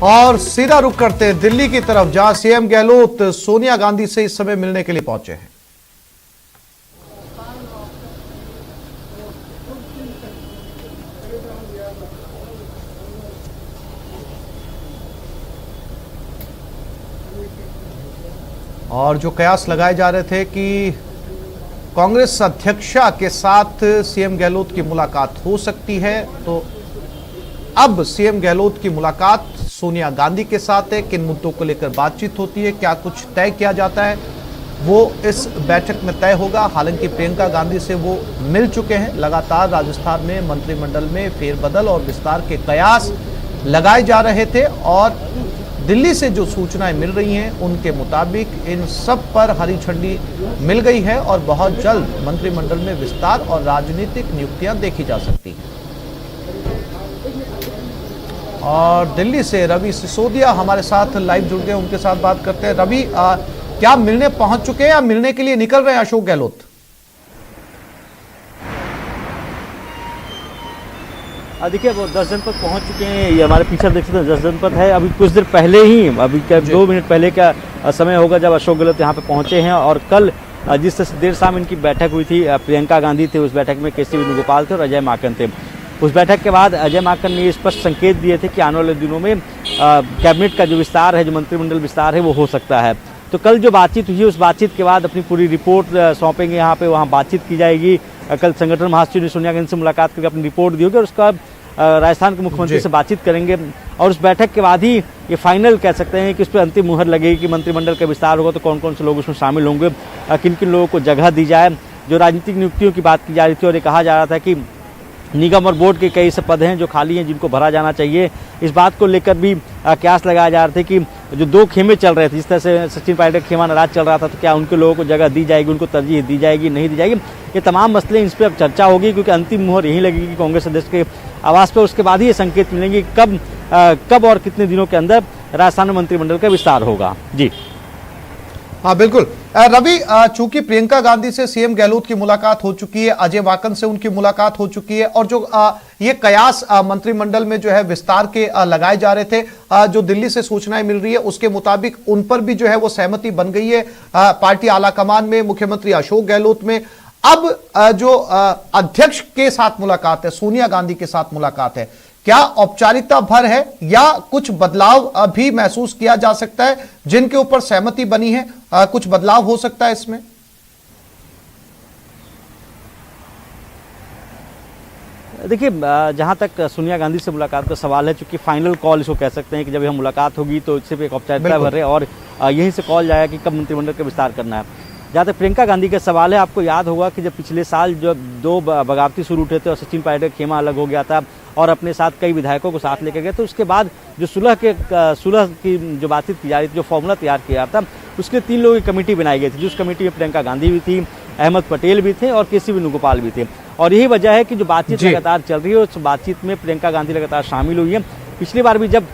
और सीधा रुख करते हैं दिल्ली की तरफ, जहां सीएम गहलोत सोनिया गांधी से इस समय मिलने के लिए पहुंचे हैं। और जो कयास लगाए जा रहे थे कि कांग्रेस अध्यक्षा के साथ सीएम गहलोत की मुलाकात हो सकती है, तो अब सीएम गहलोत की मुलाकात सोनिया गांधी के साथ है। किन मुद्दों को लेकर बातचीत होती है, क्या कुछ तय किया जाता है, वो इस बैठक में तय होगा। हालांकि प्रियंका गांधी से वो मिल चुके हैं। लगातार राजस्थान में मंत्रिमंडल में फेरबदल और विस्तार के कयास लगाए जा रहे थे और दिल्ली से जो सूचनाएं मिल रही हैं उनके मुताबिक इन सब पर हरी झंडी मिल गई है और बहुत जल्द मंत्रिमंडल में विस्तार और राजनीतिक नियुक्तियां देखी जा सकती हैं। और दिल्ली से रवि सिसोदिया हमारे साथ लाइव जुड़ गए, उनके साथ बात करते हैं। रवि, क्या मिलने पहुंच चुके हैं या मिलने के लिए निकल रहे हैं अशोक गहलोत? देखिए, वो 10 जनपद पहुंच चुके हैं। ये हमारे पीछे देख सकते हैं 10 जनपद है। अभी कुछ देर पहले ही, अभी क्या 2 मिनट पहले का समय होगा जब अशोक गहलोत यहाँ पे पहुंचे हैं। और कल जिस देर शाम इनकी बैठक हुई थी, प्रियंका गांधी थे उस बैठक में, केसी वेणुगोपाल थे और अजय माकन थे। उस बैठक के बाद अजय माकन ने स्पष्ट संकेत दिए थे कि आने वाले दिनों में कैबिनेट का जो विस्तार है, जो मंत्रिमंडल विस्तार है, वो हो सकता है। तो कल जो बातचीत हुई, उस बातचीत के बाद अपनी पूरी रिपोर्ट सौंपेंगे यहाँ पे, वहाँ बातचीत की जाएगी। कल संगठन महासचिव ने सोनिया गांधी से मुलाकात करके अपनी रिपोर्ट दी होगी और उसका राजस्थान के मुख्यमंत्री से बातचीत करेंगे। और उस बैठक के बाद ही ये फाइनल कह सकते हैं कि उस पर अंतिम मुहर लगेगी कि मंत्रिमंडल का विस्तार होगा तो कौन कौन से लोग उसमें शामिल होंगे, किन किन लोगों को जगह दी जाए। जो राजनीतिक नियुक्तियों की बात की जा रही थी और ये कहा जा रहा था कि निगम और बोर्ड के कई ऐसे पद हैं जो खाली हैं, जिनको भरा जाना चाहिए। इस बात को लेकर भी कयास लगाया जा रहे थे कि जो 2 खेमे चल रहे थे, जिस तरह से सचिन पायलट का खेमा नाराज चल रहा था, तो क्या उनके लोगों को जगह दी जाएगी, उनको तरजीह दी जाएगी, नहीं दी जाएगी। ये तमाम मसले, इस पर अब चर्चा होगी क्योंकि अंतिम मुहर यहीं लगेगी कांग्रेस अध्यक्ष के आवास पर। उसके बाद ही ये संकेत मिलेंगे कब और कितने दिनों के अंदर राजस्थान में मंत्रिमंडल का विस्तार होगा। जी हाँ, बिल्कुल। रवि, चूंकि प्रियंका गांधी से सीएम गहलोत की मुलाकात हो चुकी है, अजय माकन से उनकी मुलाकात हो चुकी है और जो ये कयास मंत्रिमंडल में जो है विस्तार के लगाए जा रहे थे, जो दिल्ली से सूचनाएं मिल रही है उसके मुताबिक उन पर भी जो है वो सहमति बन गई है पार्टी आलाकमान में, मुख्यमंत्री अशोक गहलोत में। अब जो अध्यक्ष के साथ मुलाकात है, सोनिया गांधी के साथ मुलाकात है, क्या औपचारिकता भर है या कुछ बदलाव भी महसूस किया जा सकता है? जिनके ऊपर सहमति बनी है, कुछ बदलाव हो सकता है इसमें? देखिए, जहां तक सोनिया गांधी से मुलाकात का सवाल है, चूंकि फाइनल कॉल इसको कह सकते हैं कि जब यह मुलाकात होगी तो सिर्फ एक औपचारिकता भर है और यहीं से कॉल जाएगा कि कब मंत्रिमंडल का विस्तार करना है। जहाँ तक प्रियंका गांधी का सवाल है, आपको याद होगा कि जब पिछले साल जब 2 बगावती शुरू उठे थे और सचिन पायलट का खेमा अलग हो गया था और अपने साथ कई विधायकों को साथ लेकर गए, तो उसके बाद जो सुलह की जो बातचीत की जा रही थी, जो फॉर्मूला तैयार किया था, उसके 3 लोगों की कमेटी बनाई गई थी। जिस कमेटी में प्रियंका गांधी भी थी, अहमद पटेल भी थे और केसी वेणुगोपाल भी थे। और यही वजह है कि जो बातचीत लगातार चल रही है, उस बातचीत में प्रियंका गांधी लगातार शामिल हुई है। पिछली बार भी जब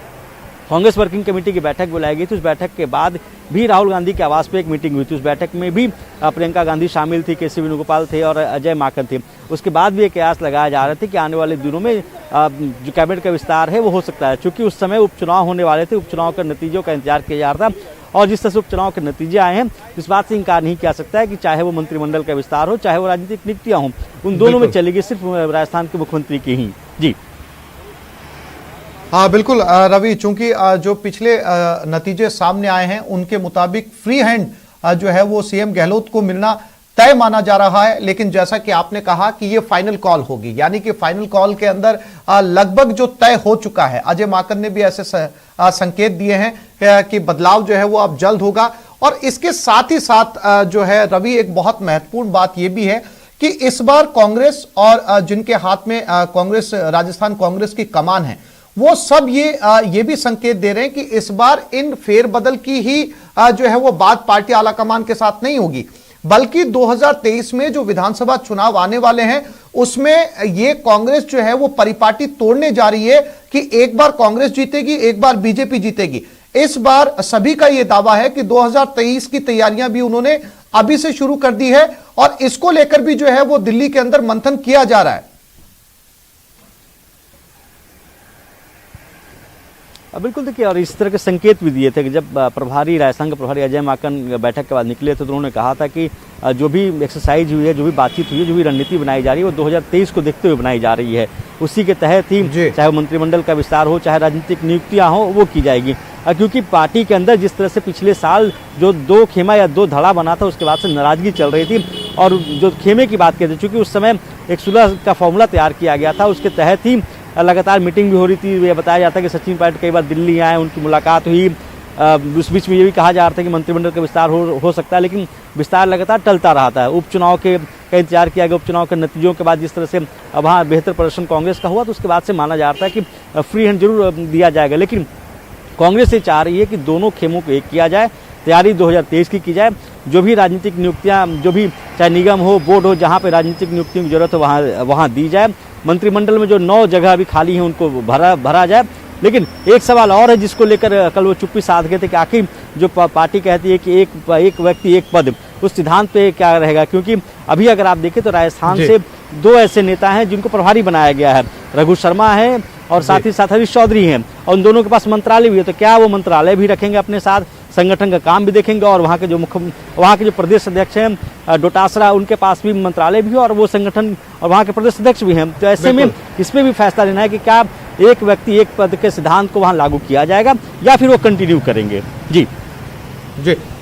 कांग्रेस वर्किंग कमेटी की बैठक बुलाई गई थी, उस बैठक के बाद भी राहुल गांधी के आवास पे एक मीटिंग हुई थी। उस बैठक में भी प्रियंका गांधी शामिल थी, केसी वेणुगोपाल थे और अजय माकन थे। उसके बाद भी एक कयास लगाया जा रहा था कि आने वाले दिनों में जो कैबिनेट का विस्तार है वो हो सकता है, क्योंकि उस समय उपचुनाव होने वाले थे। उपचुनाव के नतीजों का इंतजार किया जा रहा था और जिस तरह से उपचुनाव के नतीजे आए हैं, इस बात से इनकार नहीं किया सकता है कि चाहे वो मंत्रिमंडल का विस्तार हो, चाहे वो राजनीतिक नियुक्तियां हों, उन दोनों में चलेगी सिर्फ राजस्थान के मुख्यमंत्री की ही। जी हाँ, बिल्कुल रवि, चूंकि जो पिछले नतीजे सामने आए हैं उनके मुताबिक फ्री हैंड जो है वो सीएम गहलोत को मिलना तय माना जा रहा है। लेकिन जैसा कि आपने कहा कि ये फाइनल कॉल होगी, यानी कि फाइनल कॉल के अंदर लगभग जो तय हो चुका है। अजय माकन ने भी ऐसे संकेत दिए हैं कि बदलाव जो है वो अब जल्द होगा। और इसके साथ ही साथ जो है रवि, एक बहुत महत्वपूर्ण बात यह भी है कि इस बार कांग्रेस और जिनके हाथ में कांग्रेस, राजस्थान कांग्रेस की कमान है, वो सब ये भी संकेत दे रहे हैं कि इस बार इन फेरबदल की ही जो है वो बात पार्टी आलाकमान के साथ नहीं होगी, बल्कि 2023 में जो विधानसभा चुनाव आने वाले हैं उसमें ये कांग्रेस जो है वो परिपाटी तोड़ने जा रही है कि एक बार कांग्रेस जीतेगी, एक बार बीजेपी जीतेगी। इस बार सभी का यह दावा है कि 2023 की तैयारियां भी उन्होंने अभी से शुरू कर दी है और इसको लेकर भी जो है वो दिल्ली के अंदर मंथन किया जा रहा है। बिल्कुल देखिए, और इस तरह के संकेत भी दिए थे कि जब प्रभारी राजस्थान के प्रभारी अजय माकन बैठक के बाद निकले थे तो उन्होंने कहा था कि जो भी एक्सरसाइज हुई है, जो भी बातचीत हुई है, जो भी रणनीति बनाई जा रही है वो 2023 को देखते हुए बनाई जा रही है। उसी के तहत ही चाहे वो मंत्रिमंडल का विस्तार हो, चाहे राजनीतिक नियुक्तियां हो, वो की जाएगी। क्योंकि पार्टी के अंदर जिस तरह से पिछले साल जो 2 खेमा या 2 धड़ा बना था, उसके बाद से नाराजगी चल रही थी। और जो खेमे की बात करते, चूंकि उस समय एक सुलह का फॉर्मूला तैयार किया गया था, उसके तहत ही लगातार मीटिंग भी हो रही थी। ये बताया जाता है कि सचिन पायलट कई बार दिल्ली आए, उनकी मुलाकात हुई। उस बीच में ये भी कहा जा रहा था कि मंत्रिमंडल का विस्तार हो सकता है, लेकिन विस्तार लगातार टलता रहा था। उपचुनाव का इंतजार किया गया, उपचुनाव के नतीजों के बाद जिस तरह से वहाँ बेहतर प्रदर्शन कांग्रेस का हुआ, तो उसके बाद से माना जा रहा था कि फ्री हैंड जरूर दिया जाएगा। लेकिन कांग्रेस ये चाह रही है कि दोनों खेमों को एक किया जाए, तैयारी 2023 की जाए। जो भी राजनीतिक नियुक्तियां, जो भी चाहे निगम हो, बोर्ड हो, जहां पे राजनीतिक नियुक्तियों की जरूरत है वहां दी जाए। मंत्रिमंडल में जो 9 जगह अभी खाली हैं उनको भरा जाए। लेकिन एक सवाल और है जिसको लेकर कल वो चुप्पी साध गए थे कि आखिर जो पार्टी कहती है कि एक व्यक्ति एक पद, उस सिद्धांत पे क्या रहेगा। क्योंकि अभी अगर आप देखें तो राजस्थान से 2 ऐसे नेता हैं जिनको प्रभारी बनाया गया है, रघु शर्मा है और साथ ही साथ हरीश चौधरी हैं, और उन दोनों के पास मंत्रालय भी है। तो क्या वो मंत्रालय भी रखेंगे अपने साथ, संगठन का काम भी देखेंगे, और वहाँ के जो प्रदेश अध्यक्ष हैं डोटासरा, उनके पास भी मंत्रालय भी है और वो संगठन और वहाँ के प्रदेश अध्यक्ष भी हैं। तो ऐसे में इसमें भी फैसला लेना है कि क्या एक व्यक्ति एक पद के सिद्धांत को वहाँ लागू किया जाएगा या फिर वो कंटिन्यू करेंगे। जी।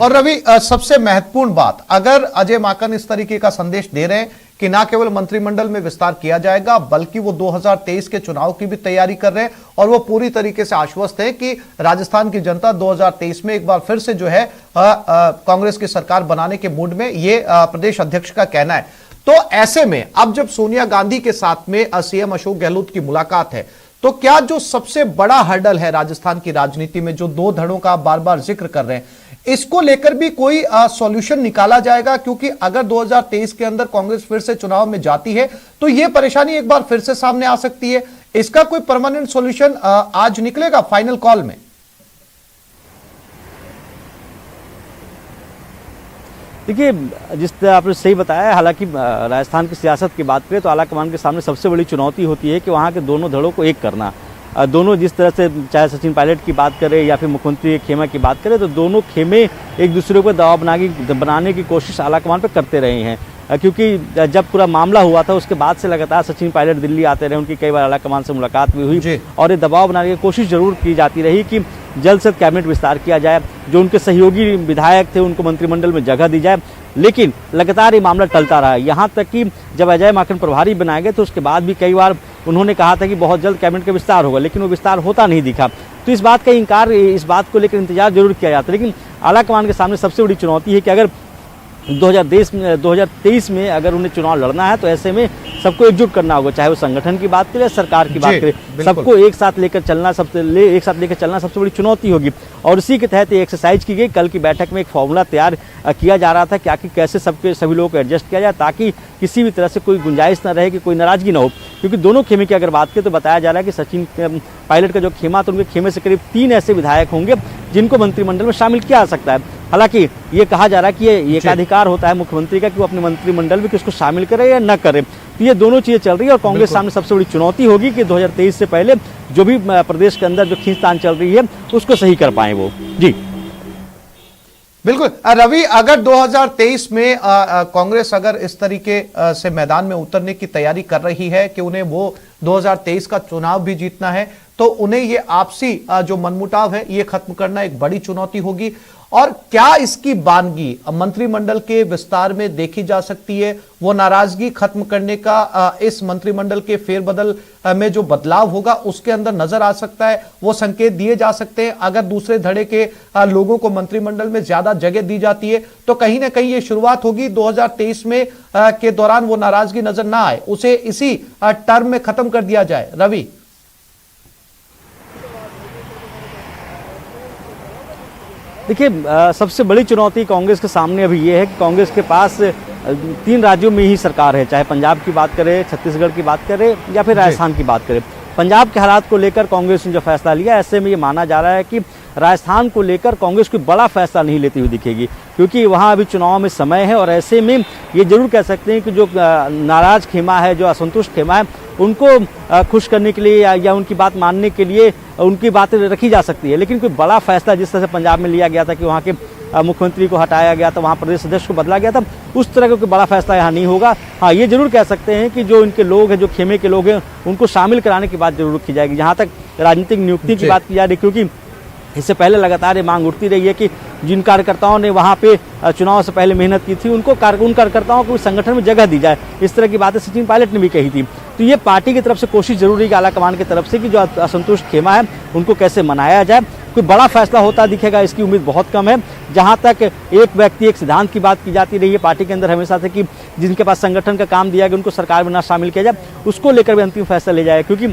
और रवि, सबसे महत्वपूर्ण बात, अगर अजय माकन इस तरीके का संदेश दे रहे हैं कि ना केवल मंत्रिमंडल में विस्तार किया जाएगा, बल्कि वो 2023 के चुनाव की भी तैयारी कर रहे हैं, और वो पूरी तरीके से आश्वस्त है कि राजस्थान की जनता 2023 में एक बार फिर से जो है कांग्रेस की सरकार बनाने के मूड में, ये प्रदेश अध्यक्ष का कहना है। तो ऐसे में अब जब सोनिया गांधी के साथ में सीएम अशोक गहलोत की मुलाकात है, तो क्या जो सबसे बड़ा हर्डल है राजस्थान की राजनीति में, जो 2 धड़ों का बार बार जिक्र कर रहे हैं, इसको लेकर भी कोई सॉल्यूशन निकाला जाएगा? क्योंकि अगर 2023 के अंदर कांग्रेस फिर से चुनाव में जाती है तो यह परेशानी एक बार फिर से सामने आ सकती है। इसका कोई परमानेंट सॉल्यूशन आज निकलेगा फाइनल कॉल में? देखिए, जिस तरह आपने सही बताया, हालांकि राजस्थान की सियासत की बात करें तो आलाकमान के सामने सबसे बड़ी चुनौती होती है कि वहाँ के दोनों धड़ों को एक करना। दोनों जिस तरह से, चाहे सचिन पायलट की बात करें या फिर मुख्यमंत्री खेमा की बात करें, तो दोनों खेमे एक दूसरे को दबाव बनाने की कोशिश आलाकमान पर करते रहे हैं। क्योंकि जब पूरा मामला हुआ था उसके बाद से लगातार सचिन पायलट दिल्ली आते रहे, उनकी कई बार आलाकमान से मुलाकात भी हुई और ये दबाव बनाने की कोशिश जरूर की जाती रही कि जल्द से कैबिनेट विस्तार किया जाए, जो उनके सहयोगी विधायक थे उनको मंत्रिमंडल में जगह दी जाए। लेकिन लगातार ये मामला टलता रहा, यहाँ तक कि जब अजय माकन प्रभारी बनाए गए तो उसके बाद भी कई बार उन्होंने कहा था कि बहुत जल्द कैबिनेट का विस्तार होगा, लेकिन वो विस्तार होता नहीं दिखा। तो इस बात का इंकार, इस बात को लेकर इंतजार जरूर किया जाता है। लेकिन आलाकमान के सामने सबसे बड़ी चुनौती है कि अगर 2023 में अगर उन्हें चुनाव लड़ना है तो ऐसे में सबको एकजुट करना होगा, चाहे वो संगठन की बात करें, सरकार की बात करें, सबको एक साथ लेकर चलना सबसे बड़ी चुनौती होगी। और इसी के तहत ये एक्सरसाइज की गई। कल की बैठक में एक फॉर्मूला तैयार किया जा रहा था कि आखिर कैसे सभी लोगों को एडजस्ट किया जाए, ताकि किसी भी तरह से कोई गुंजाइश न रहे, कि कोई नाराजगी न हो। क्योंकि दोनों खेमे की अगर बात करें तो बताया जा रहा है कि सचिन पायलट का जो खेमा, तो उनके खेमे से करीब 3 ऐसे विधायक होंगे जिनको मंत्रिमंडल में शामिल किया जा सकता है। हालांकि ये कहा जा रहा है कि ये एकाधिकार होता है मुख्यमंत्री का कि वो अपने मंत्रिमंडल में किसको शामिल करे या न करे। तो ये दोनों चीजें चल रही है और कांग्रेस सामने सबसे बड़ी चुनौती होगी कि 2023 से पहले जो भी प्रदेश के अंदर जो खींचतान चल रही है उसको सही कर पाए वो। जी बिल्कुल रवि, अगर 2023 में कांग्रेस अगर इस तरीके से मैदान में उतरने की तैयारी कर रही है कि उन्हें वो 2023 का चुनाव भी जीतना है, तो उन्हें ये आपसी जो मनमुटाव है ये खत्म करना एक बड़ी चुनौती होगी। और क्या इसकी बानगी मंत्रिमंडल के विस्तार में देखी जा सकती है? वो नाराजगी खत्म करने का इस मंत्रिमंडल के फेरबदल में जो बदलाव होगा उसके अंदर नजर आ सकता है, वो संकेत दिए जा सकते हैं। अगर दूसरे धड़े के लोगों को मंत्रिमंडल में ज्यादा जगह दी जाती है तो कहीं ना कहीं ये शुरुआत होगी 2023 में के दौरान वो नाराजगी नजर ना आए, उसे इसी टर्म में खत्म कर दिया जाए। रवि, देखिए, सबसे बड़ी चुनौती कांग्रेस के सामने अभी ये है कि कांग्रेस के पास 3 राज्यों में ही सरकार है, चाहे पंजाब की बात करें, छत्तीसगढ़ की बात करें या फिर राजस्थान की बात करें। पंजाब के हालात को लेकर कांग्रेस ने जो फैसला लिया, ऐसे में ये माना जा रहा है कि राजस्थान को लेकर कांग्रेस कोई बड़ा फैसला नहीं लेती हुई दिखेगी, क्योंकि वहाँ अभी चुनाव में समय है। और ऐसे में ये जरूर कह सकते हैं कि जो नाराज खेमा है, जो असंतुष्ट खेमा है, उनको खुश करने के लिए या उनकी बात मानने के लिए उनकी बातें रखी जा सकती है। लेकिन कोई बड़ा फैसला जिस तरह से पंजाब में लिया गया था कि वहाँ के मुख्यमंत्री को हटाया गया था, वहाँ प्रदेश अध्यक्ष को बदला गया था, उस तरह का कोई बड़ा फैसला यहाँ नहीं होगा। हाँ, ये जरूर कह सकते हैं कि जो इनके लोग हैं, जो खेमे के लोग हैं, उनको शामिल कराने की बात जरूर की जाएगी। जहाँ तक राजनीतिक नियुक्ति की बात की जा रही, क्योंकि इससे पहले लगातार ये मांग उठती रही है कि जिन कार्यकर्ताओं ने वहाँ पे चुनाव से पहले मेहनत की थी, उनको उन कार्यकर्ताओं को संगठन में जगह दी जाए। इस तरह की बातें सचिन पायलट ने भी कही थी। तो ये पार्टी की तरफ से कोशिश जरूर रही, आला कमान की तरफ से, कि जो असंतुष्ट खेमा है उनको कैसे मनाया जाए। कोई बड़ा फैसला होता दिखेगा इसकी उम्मीद बहुत कम है। जहाँ तक एक व्यक्ति एक सिद्धांत की बात की जाती रही है पार्टी के अंदर हमेशा से कि जिनके पास संगठन का काम दिया गया उनको सरकार में ना शामिल किया जाए, उसको लेकर भी अंतिम फैसला ले जाए। क्योंकि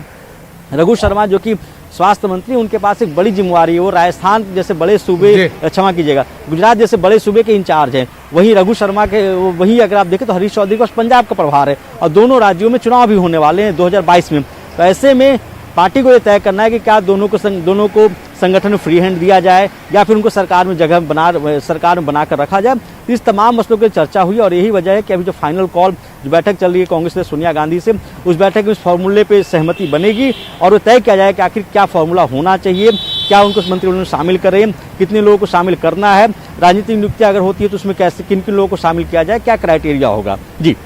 रघु शर्मा जो कि स्वास्थ्य मंत्री, उनके पास एक बड़ी जिम्मेवारी है। वो राजस्थान जैसे बड़े सूबे, क्षमा कीजिएगा, गुजरात जैसे बड़े सूबे के इंचार्ज हैं। वहीं रघु शर्मा के वहीं अगर आप देखें तो हरीश चौधरी को पंजाब का प्रभार है, और दोनों राज्यों में चुनाव भी होने वाले हैं 2022 में। तो ऐसे में पार्टी को ये तय करना है कि क्या दोनों को संगठन में फ्री हैंड दिया जाए या फिर उनको सरकार में सरकार में बनाकर रखा जाए। तो इस तमाम मसलों की चर्चा हुई, और यही वजह है कि अभी जो फाइनल कॉल, जो बैठक चल रही है कांग्रेस से सोनिया गांधी से, उस बैठक में इस फॉर्मूले पे सहमति बनेगी और वो तय किया जाए कि आखिर क्या फॉर्मूला होना चाहिए, क्या उनको मंत्रिमंडल में शामिल करें, कितने लोगों को शामिल करना है, राजनीतिक नियुक्तियां अगर होती है तो उसमें कैसे किन लोगों को शामिल किया जाए, क्या क्राइटेरिया होगा। जी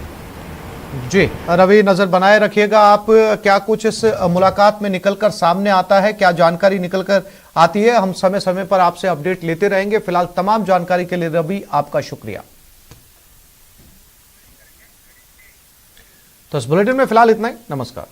रवि, नजर बनाए रखिएगा आप, क्या कुछ इस मुलाकात में निकलकर सामने आता है, क्या जानकारी निकलकर आती है, हम समय समय पर आपसे अपडेट लेते रहेंगे। फिलहाल तमाम जानकारी के लिए रवि आपका शुक्रिया। तो इस बुलेटिन में फिलहाल इतना ही। नमस्कार।